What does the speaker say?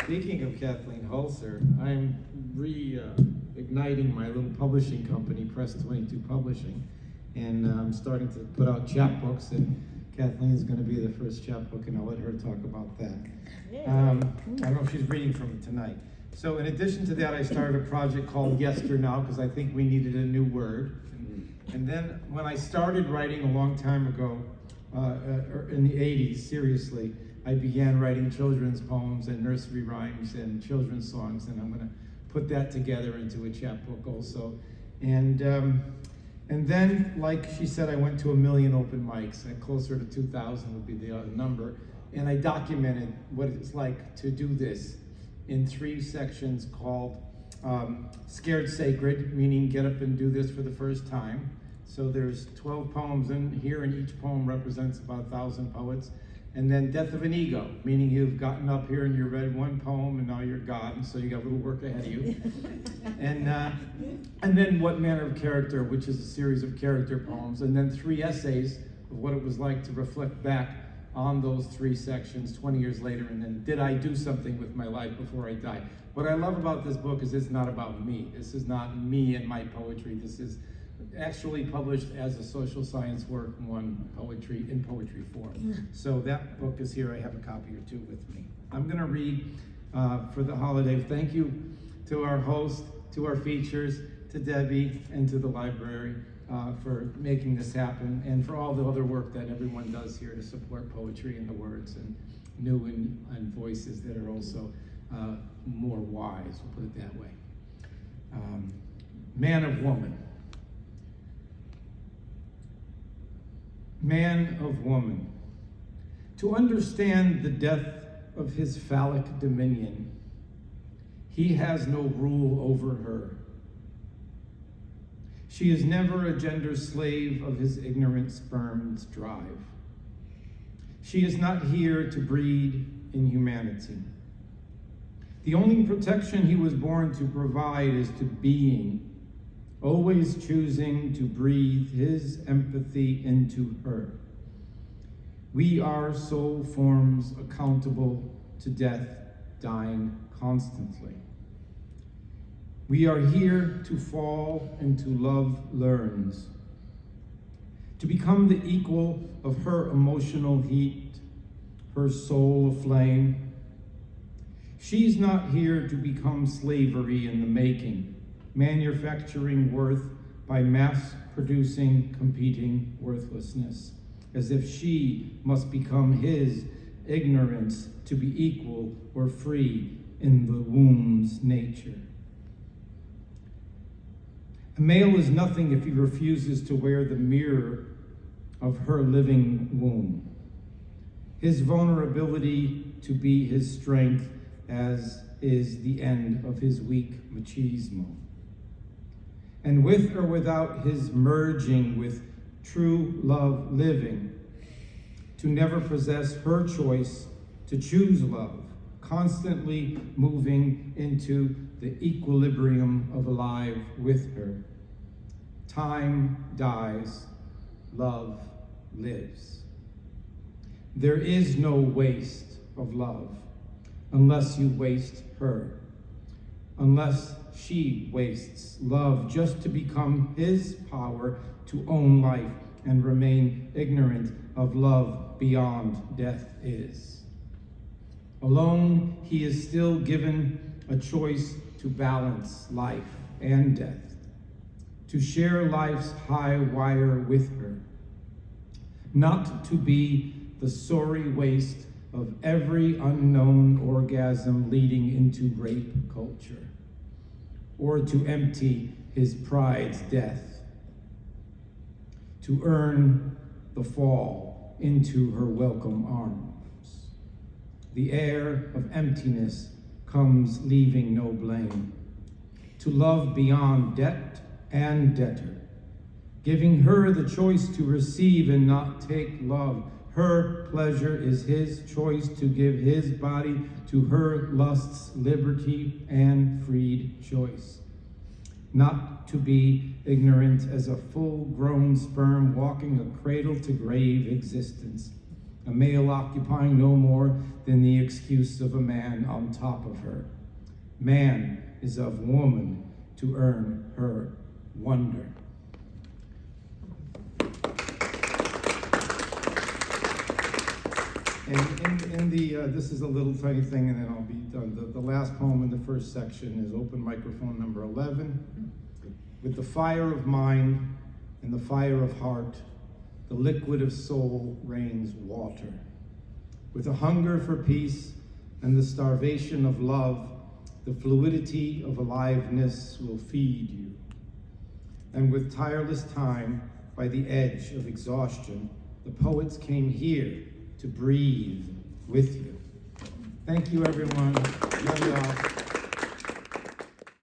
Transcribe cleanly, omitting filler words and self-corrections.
Speaking of Kathleen Hulser, I'm reigniting my little publishing company, Press 22 Publishing, and I'm starting to put out chapbooks, and Kathleen is going to be the first chapbook, and I'll let her talk about that. I don't know if she's reading from it tonight. So in addition to that, I started a project called Yester Now, because I think we needed a new word. And then when I started writing a long time ago, in the 80s, seriously, I began writing children's poems and nursery rhymes and children's songs, and I'm going to put that together into a chapbook also. And then, like she said, I went to 1 million open mics, and closer to 2,000 would be the number, and I documented what it's like to do this in 3 sections called Scared Sacred, meaning get up and do this for the first time. So there's 12 poems in here, and each poem represents about 1,000 poets. And then Death of an Ego, meaning you've gotten up here and you read 1 poem and now you're God, and so you got a little work ahead of you. And then What Manner of Character, which is a series of character poems, and then 3 essays of what it was like to reflect back on those 3 sections 20 years later, and then did I do something with my life before I die? What I love about this book is it's not about me. This is not me and my poetry. This is actually published as a social science work, in poetry form. So that book is here. I have a copy or 2 with me. I'm going to read for the holiday. Thank you to our host, to our features, to Debbie, and to the library for making this happen, and for all the other work that everyone does here to support poetry and the words, and new and voices that are also more wise, we'll put it that way. Man of woman. Man of woman. To understand the death of his phallic dominion, he has no rule over her. She is never a gender slave of his ignorant sperm's drive. She is not here to breed inhumanity. The only protection he was born to provide is to being, always choosing to breathe his empathy into her. We are soul forms accountable to death, dying constantly. We are here to fall into love learns, to become the equal of her emotional heat, her soul aflame. She's not here to become slavery in the making, manufacturing worth by mass-producing competing worthlessness, as if she must become his ignorance to be equal or free in the womb's nature. A male is nothing if he refuses to wear the mirror of her living womb. His vulnerability to be his strength, as is the end of his weak machismo. And with or without his merging with true love living, to never possess her choice to choose love, constantly moving into the equilibrium of alive with her. Time dies, love lives. There is no waste of love unless you waste her, unless she wastes love just to become his power to own life and remain ignorant of love beyond death is. Alone, he is still given a choice to balance life and death, to share life's high wire with her, not to be the sorry waste of every unknown orgasm leading into rape culture, or to empty his pride's death, to earn the fall into her welcome arms. The air of emptiness comes leaving no blame, to love beyond debt and debtor, giving her the choice to receive and not take love. Her pleasure is his choice to give his body to her lust's liberty and freed choice. Not to be ignorant as a full-grown sperm walking a cradle-to-grave existence, a male occupying no more than the excuse of a man on top of her. Man is of woman to earn her wonder. And this is a little tiny thing, and then I'll be done. The last poem in the first section is open microphone number 11. With the fire of mind and the fire of heart, the liquid of soul rains water. With a hunger for peace and the starvation of love, the fluidity of aliveness will feed you. And with tireless time, by the edge of exhaustion, the poets came here to breathe with you. Thank you, everyone. Love you all.